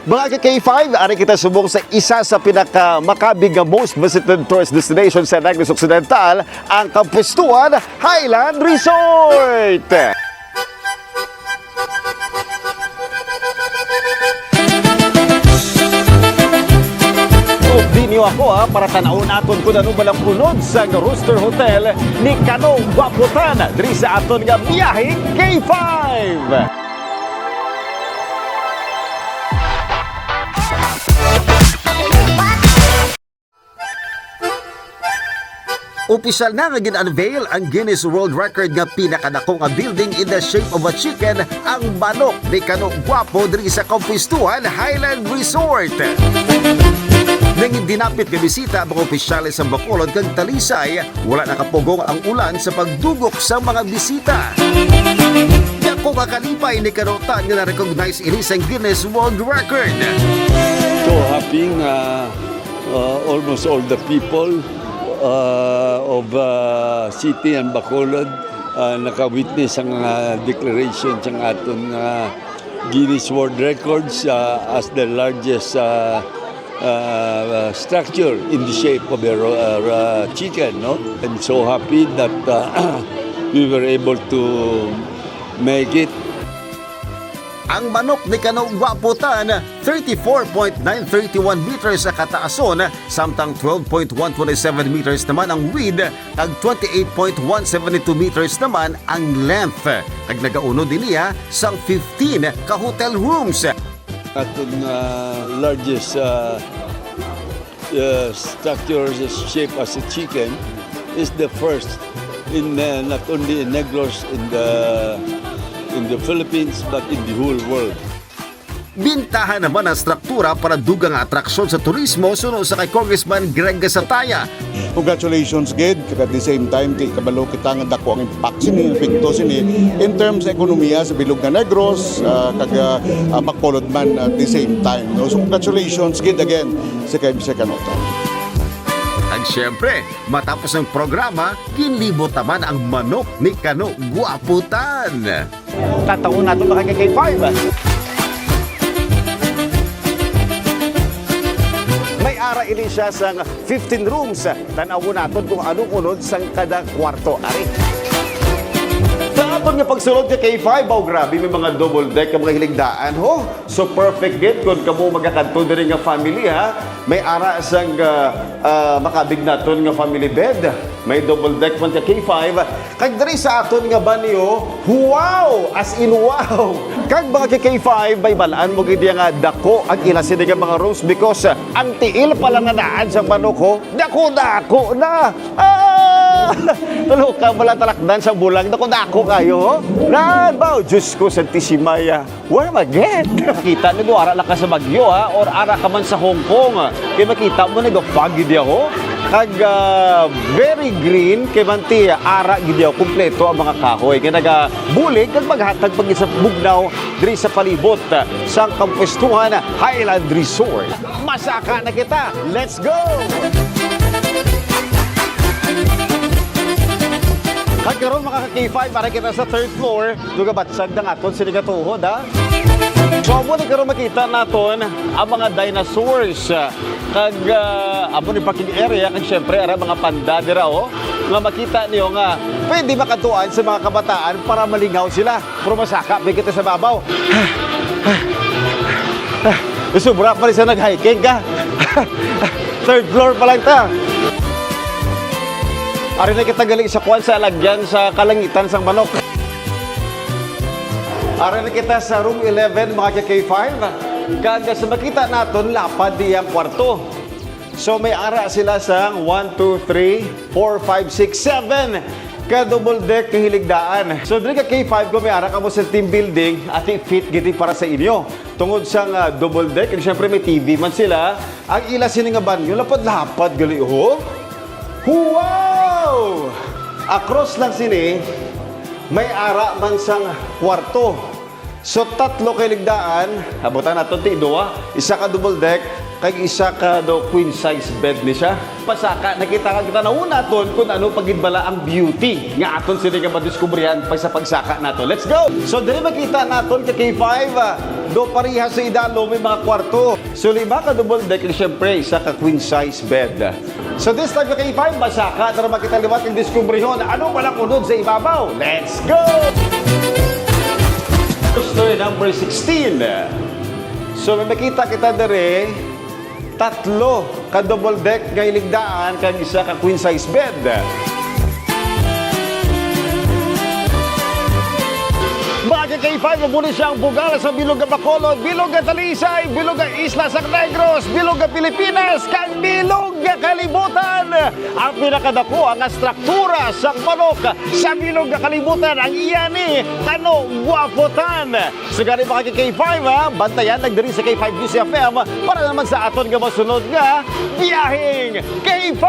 Mga ka-K5, ari kita subong sa isa sa pinakamakabig nga most visited tourist destination sa Negros Occidental, ang Kampustuan Highland Resort. Di niyo ako para tanawon aton kung ano balang unod sa Rooster Hotel ni Kano Guaputan diri sa aton nga biyaheng K5. Opisyal na nga gin-unveil ang Guinness World Record nga pinakadako nga building in the shape of a chicken, ang manok ni Kano Guapo diri sa Kampustuan Highland Resort. Nang dinapit nga bisita ang mga opisyalis sa Bacolod kag Talisay, wala nakapugong ang ulan sa pagdugok sa mga bisita. Dako kakalipay ni Karotan nga na-recognize ini sa Guinness World Record. So happy almost all the people of City and Bacolod naka-witness ang declaration ng aton Guinness World Records as the largest structure in the shape of a chicken. No? I'm so happy that we were able to make it. Ang manok ni Kano Guaputan, 34.931 meters sa kataason, samtang 12.127 meters naman ang width, ag 28.172 meters naman ang length. Kag nagauno din niya sang 15 ka hotel rooms. Aton largest structure shaped as a chicken is the first in not only in Negros in the Philippines but in the whole world. Bintahan naman ang struktura para dugang atraksyon sa turismo suno sa kay Congressman Greg Gasataya. Congratulations, Ged. At the same time, kabalo kita nga dako ang impact sini, epekto sini in terms sa ekonomiya sa bilog na Negros, kag Bacolod man at the same time. No? So congratulations, Ged, again sa kay Mr. Kanota. At syempre, matapos ang programa, kinlibot naman ang manok ni Kano Guaputan. Tataon natin mga K5. May ara ini siya sa 15 rooms. Tanawon natin kung anong unod sa kada kwarto. Ari. Sa aton nga pagsulod ka K5, grabe, may mga double deck, mga hiligdaan, ho? So perfect gate kung kamo magakanto din nga family, ha? May ara sang makabig naton nga family bed. May double deck man ka K5. Kag diri sa aton nga banyo, wow! As in wow! Kag mga K5, bay balaan mo gid nga dako ang ilasin nga mga rooms because ang tiil pala nga daan sa manok, ho, dako-dako na! Tulo ka pala talakdan sa bulang, dako-dako kayo, ho? Nan, bao, Diyos ko, Santissimaya. Where am I get? Kita na do, ara lang ka sa Bagyo, ha? Or ara ka man sa Hong Kong. Kaya makita mo, nag-fog yun ho? Kag very green, kaya manti, ara yun kumpleto ang mga kahoy. Kaya nag-bulig, kag maghatag pag isa bugnaw, diri sa palibot sa Kampustuan Highland Resort. Masaka na kita! Let's go! Kagkaroon mga ka-K5 para kita sa third floor, dugabatsag na aton sinigatuhod, ha? So, amo ni karon makita naton ang mga dinosaurs. Kag amo ni parking area, kag syempre ara mga panda dira, oh. Nga makita niyo nga pwede makatuan sa mga kabataan para malingaw sila. Pero masaka bigit sa babaw. Sobra pa rin sa nag-hiking ka. Third floor pa lang ta. Ari na kita galing sa kuwan sa alagyan sa kalangitan sang manok. Ari na kita sa room 11 mga K5. Kaya sa makita naton lapad diyang kwarto. So may ara sila sang 1, 2, 3, 4, 5, 6, 7 ka double deck kahiligdaan. So diri ka K5 ko may ara ka mo sa team building at fit giti para sa inyo. Tungod sang double deck, and syempre may TV man sila. Ang ila sini nga banyo lapad-lapad gali ho. Wow! Across lang sini, may ara man sang kwarto. So, tatlo kay ligdaan, abutan nato ti duwa, isa ka double deck, kag isa ka do queen size bed ni siya. Pasaka nakita kita na una ton kung ano pagidbala ang beauty nga aton sila nga madiskubrihan pa sa pagsaka nato. Let's go. So dili makita naton kay K5 do pareha sa idalo may mga kwarto. So lima ka double deck syempre isa ka queen size bed. So this time kay K5 basaka tara makita liwat ang diskubrihon ano walang unod sa ibabaw. Let's go. Story number 16. So may makita kita dere tatlo ka double deck nga iligdaan kag isa ka queen size bed. Mga K5 muna siyang bugal sa bilog nga Bacolod, bilog nga Talisay, bilog nga Isla San Negros, bilog nga Pilipinas, kang bilog nga kalibutan. Ang pinakadako ang struktura sa manok sa bilog nga kalibutan ang iyani kano guwapotan. So gani mga K5 bantayan nagdiri sa K5 News FM para naman sa aton nga masunod nga biyaheng K5.